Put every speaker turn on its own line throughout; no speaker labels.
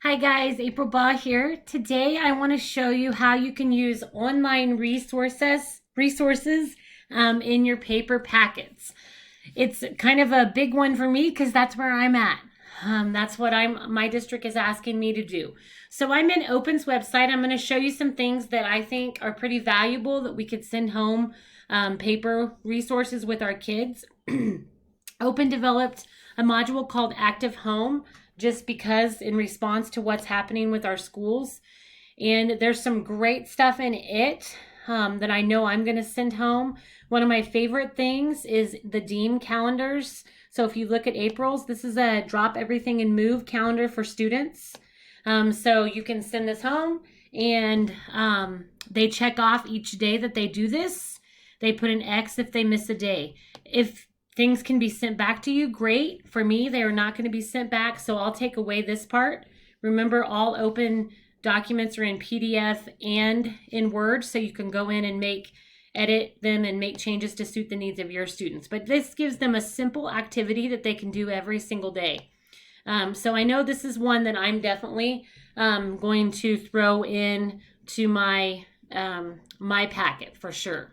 Hi guys, April Baugh here. Today I want to show you how you can use online resources in your paper packets. It's kind of a big one for me because that's where I'm at. That's what my district is asking me to do. So I'm in Open's website. I'm going to show you some things that I think are pretty valuable that we could send home, paper resources with our kids. Open developed a module called Active Home just because in response to what's happening with our schools. And there's some great stuff in it that I know I'm going to send home. One of my favorite things is the Dean calendars. So if you look at April's, this is a drop everything and move calendar for students. So you can send this home and they check off each day that they do this. They put an X if they miss a day. If things can be sent back to you, great. For me, they are not going to be sent back, so I'll take away this part. Remember, all open documents are in PDF and in Word, so you can go in and edit them and make changes to suit the needs of your students. But this gives them a simple activity that they can do every single day. So I know this is one that I'm definitely going to throw in to my packet for sure.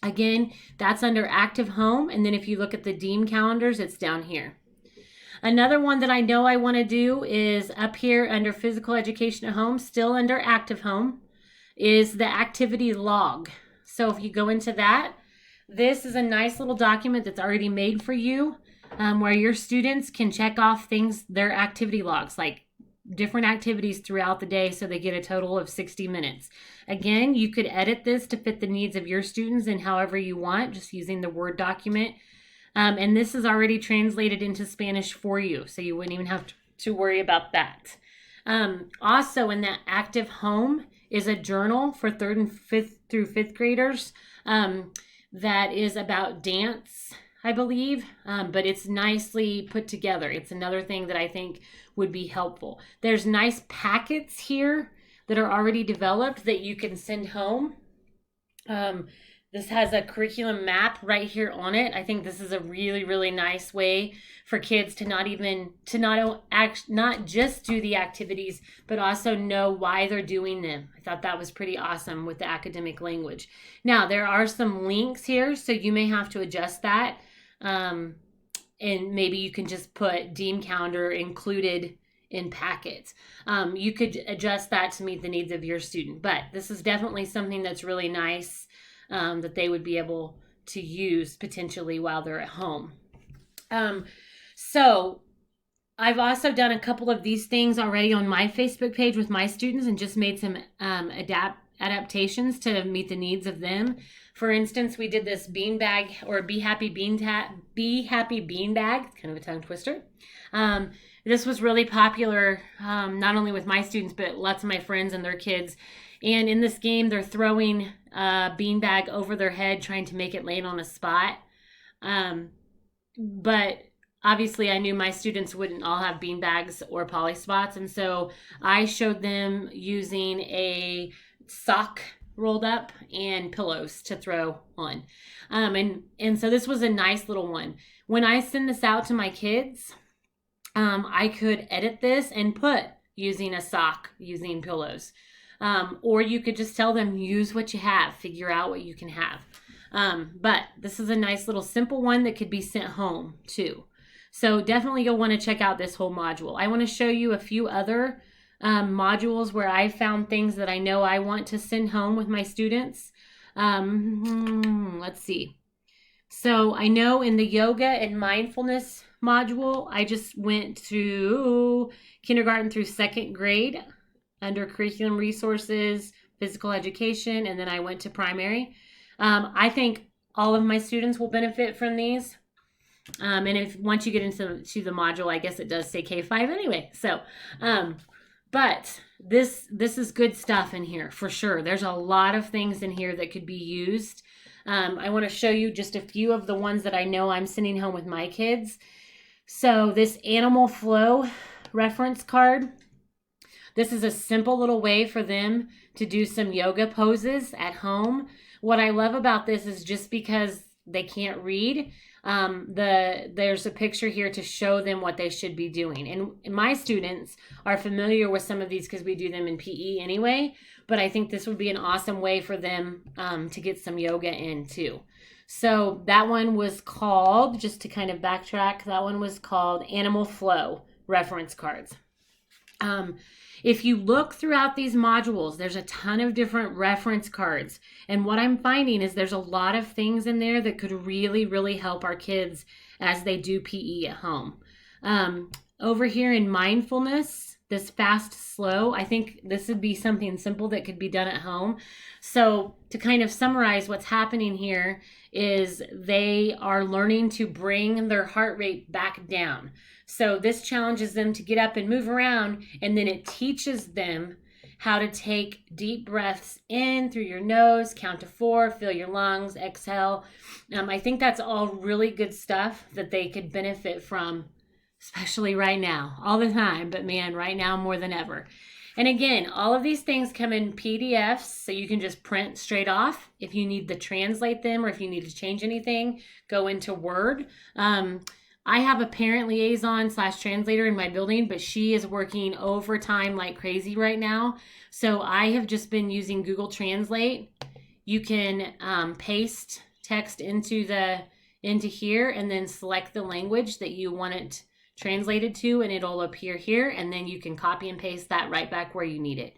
Again, that's under Active Home. And then if you look at the Dean calendars, it's down here. Another one that I know I want to do is up here under Physical Education at Home, still under Active Home, is the activity log. So if you go into that, this is a nice little document that's already made for you where your students can check off things, their activity logs, like different activities throughout the day, so they get a total of 60 minutes. Again, you could edit this to fit the needs of your students and however you want, just using the Word document. And this is already translated into Spanish for you, so you wouldn't even have to worry about that. Also, in that Active Home is a journal for third and fifth through fifth graders that is about dance, I believe, but it's nicely put together. It's another thing that I think would be helpful. There's nice packets here that are already developed that you can send home. This has a curriculum map right here on it. I think this is a really, really nice way for kids to not just do the activities, but also know why they're doing them. I thought that was pretty awesome with the academic language. Now, there are some links here, so you may have to adjust that. And maybe you can just put Dean calendar included in packets. You could adjust that to meet the needs of your student, but this is definitely something that's really nice that they would be able to use potentially while they're at home. So I've also done a couple of these things already on my Facebook page with my students and just made some adaptations to meet the needs of them. For instance, we did this beanbag or Be Happy Beanbag, kind of a tongue twister. This was really popular, not only with my students, but lots of my friends and their kids. And in this game, they're throwing a beanbag over their head, trying to make it land on a spot. But obviously, I knew my students wouldn't all have beanbags or poly spots. And so I showed them using a sock rolled up and pillows to throw on. And so this was a nice little one. When I send this out to my kids, I could edit this and put using a sock, using pillows. Or you could just tell them, use what you have, figure out what you can have. But this is a nice little simple one that could be sent home too. So definitely you'll want to check out this whole module. I want to show you a few other modules where I found things that I know I want to send home with my students. Let's see. So I know in the yoga and mindfulness module, I just went through kindergarten through second grade under curriculum resources, physical education, and then I went to primary. I think all of my students will benefit from these. And if once you get into the module, I guess it does say K5 anyway. So, but this is good stuff in here for sure. There's a lot of things in here that could be used. I want to show you just a few of the ones that I know I'm sending home with my kids. So this animal flow reference card. This is a simple little way for them to do some yoga poses at home. What I love about this is just because they can't read, There's a picture here to show them what they should be doing. And my students are familiar with some of these because we do them in PE anyway, but I think this would be an awesome way for them to get some yoga in too. So that one was called, just to kind of backtrack, that one was called Animal Flow reference cards. If you look throughout these modules, there's a ton of different reference cards. And what I'm finding is there's a lot of things in there that could really, really help our kids as they do PE at home. Over here in mindfulness, this fast, slow, I think this would be something simple that could be done at home. So to kind of summarize what's happening here is they are learning to bring their heart rate back down. So this challenges them to get up and move around, and then it teaches them how to take deep breaths in through your nose, count to 4, fill your lungs, exhale. I think that's all really good stuff that they could benefit from, especially right now, all the time, but man, right now more than ever. And again, all of these things come in PDFs, so you can just print straight off. If you need to translate them or if you need to change anything, go into Word. I have a parent liaison / translator in my building, but she is working overtime like crazy right now. So I have just been using Google Translate. You can paste text into here and then select the language that you want it translated to, and it'll appear here, and then you can copy and paste that right back where you need it.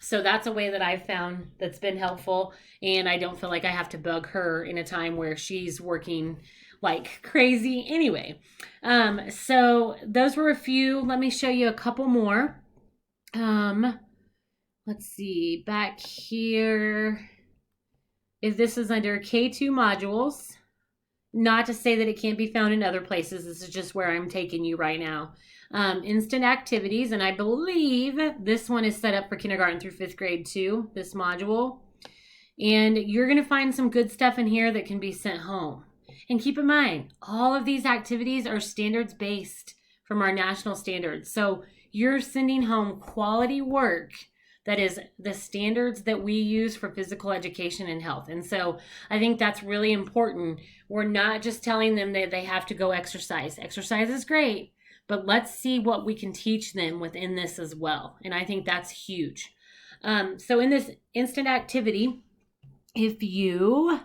So that's a way that I've found that's been helpful, and I don't feel like I have to bug her in a time where she's working like crazy anyway. So those were a few. Let me show you a couple more. Let's see, back here, if this is under K2 modules, not to say that it can't be found in other places. This is just where I'm taking you right now. Instant activities, and I believe this one is set up for kindergarten through 5th grade too, this module. And you're gonna find some good stuff in here that can be sent home. And keep in mind, all of these activities are standards based from our national standards. So you're sending home quality work that is the standards that we use for physical education and health. And so I think that's really important. We're not just telling them that they have to go exercise. Exercise is great, but let's see what we can teach them within this as well. And I think that's huge. So in this instant activity, if you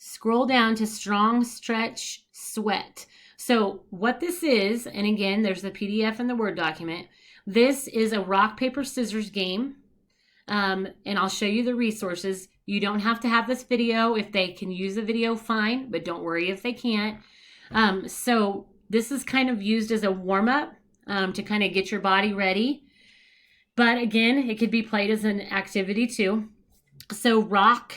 scroll down to strong, stretch, sweat. So what this is, and again, there's the PDF and the Word document. This is a rock, paper, scissors game. And I'll show you the resources. You don't have to have this video. If they can use the video, fine, but don't worry if they can't. So this is kind of used as a warm-up to kind of get your body ready. But again, it could be played as an activity too. So rock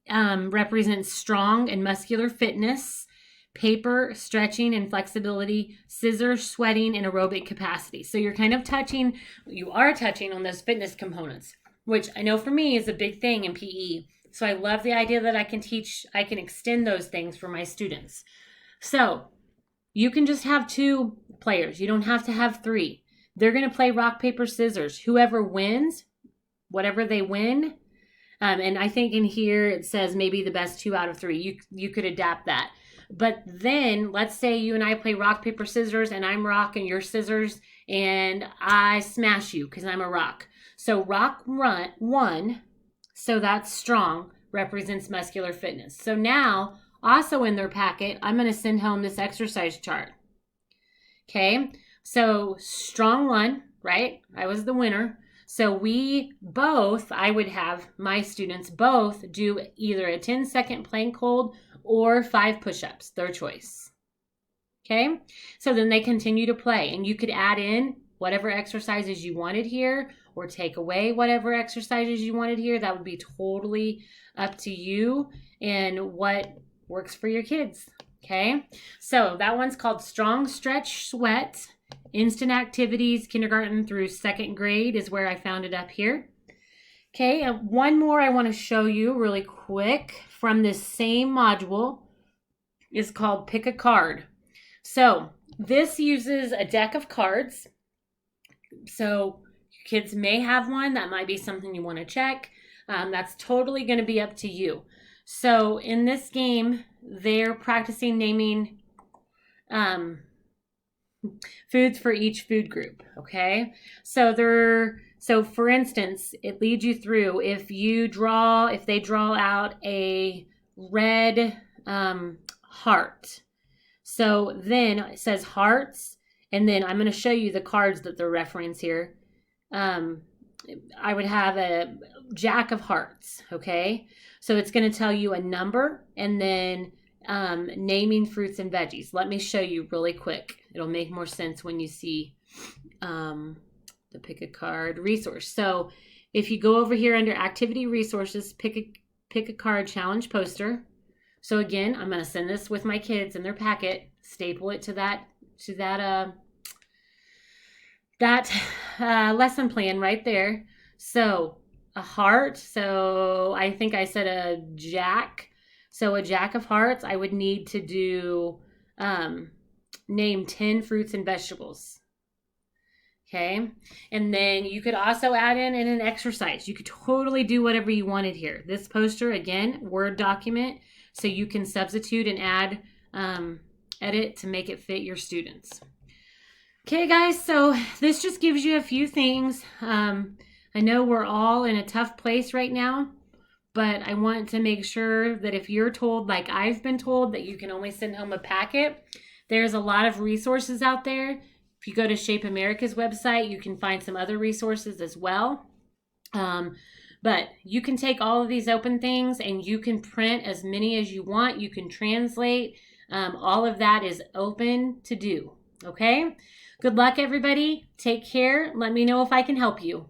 represents strong and muscular fitness, paper, stretching and flexibility, scissors, sweating, and aerobic capacity. So you're kind of touching on those fitness components, which I know for me is a big thing in PE. So I love the idea that I can extend those things for my students. So you can just have 2 players. You don't have to have 3. They're going to play rock, paper, scissors. Whoever wins, whatever they win, and I think in here it says maybe the best 2 out of 3. You could adapt that. But then let's say you and I play rock, paper, scissors, and I'm rock and you're scissors, and I smash you because I'm a rock. So rock won, so that's strong, represents muscular fitness. So now, also in their packet, I'm going to send home this exercise chart. Okay, so strong won, right? I was the winner. So I would have my students both do either a 10-second plank hold or 5 push-ups, their choice. Okay, so then they continue to play, and you could add in whatever exercises you wanted here or take away whatever exercises you wanted here. That would be totally up to you and what works for your kids. Okay, so that one's called Strong, Stretch, Sweat. Instant activities, kindergarten through 2nd grade is where I found it up here. Okay, one more I want to show you really quick from this same module is called Pick a Card. So this uses a deck of cards. So your kids may have one. That might be something you want to check. That's totally going to be up to you. So in this game, they're practicing naming foods for each food group. Okay, so for instance, it leads you through if they draw out a red heart. So then it says hearts, and then I'm going to show you the cards that they're referencing here. I would have a Jack of Hearts, okay? So it's going to tell you a number and then naming fruits and veggies. Let me show you really quick. It'll make more sense when you see the pick a card resource. So if you go over here under activity resources, pick a card challenge poster. So again, I'm going to send this with my kids in their packet, staple it to that lesson plan right there. So a heart. So I think I said a jack. So a Jack of Hearts, I would need to do name 10 fruits and vegetables. Okay. And then you could also add in an exercise. You could totally do whatever you wanted here. This poster, again, Word document. So you can substitute and add, edit to make it fit your students. Okay, guys, so this just gives you a few things. I know we're all in a tough place right now, but I want to make sure that if you're told, like I've been told, that you can only send home a packet, there's a lot of resources out there. If you go to Shape America's website, you can find some other resources as well. But you can take all of these open things and you can print as many as you want. You can translate. All of that is open to do. Okay? Good luck, everybody. Take care. Let me know if I can help you.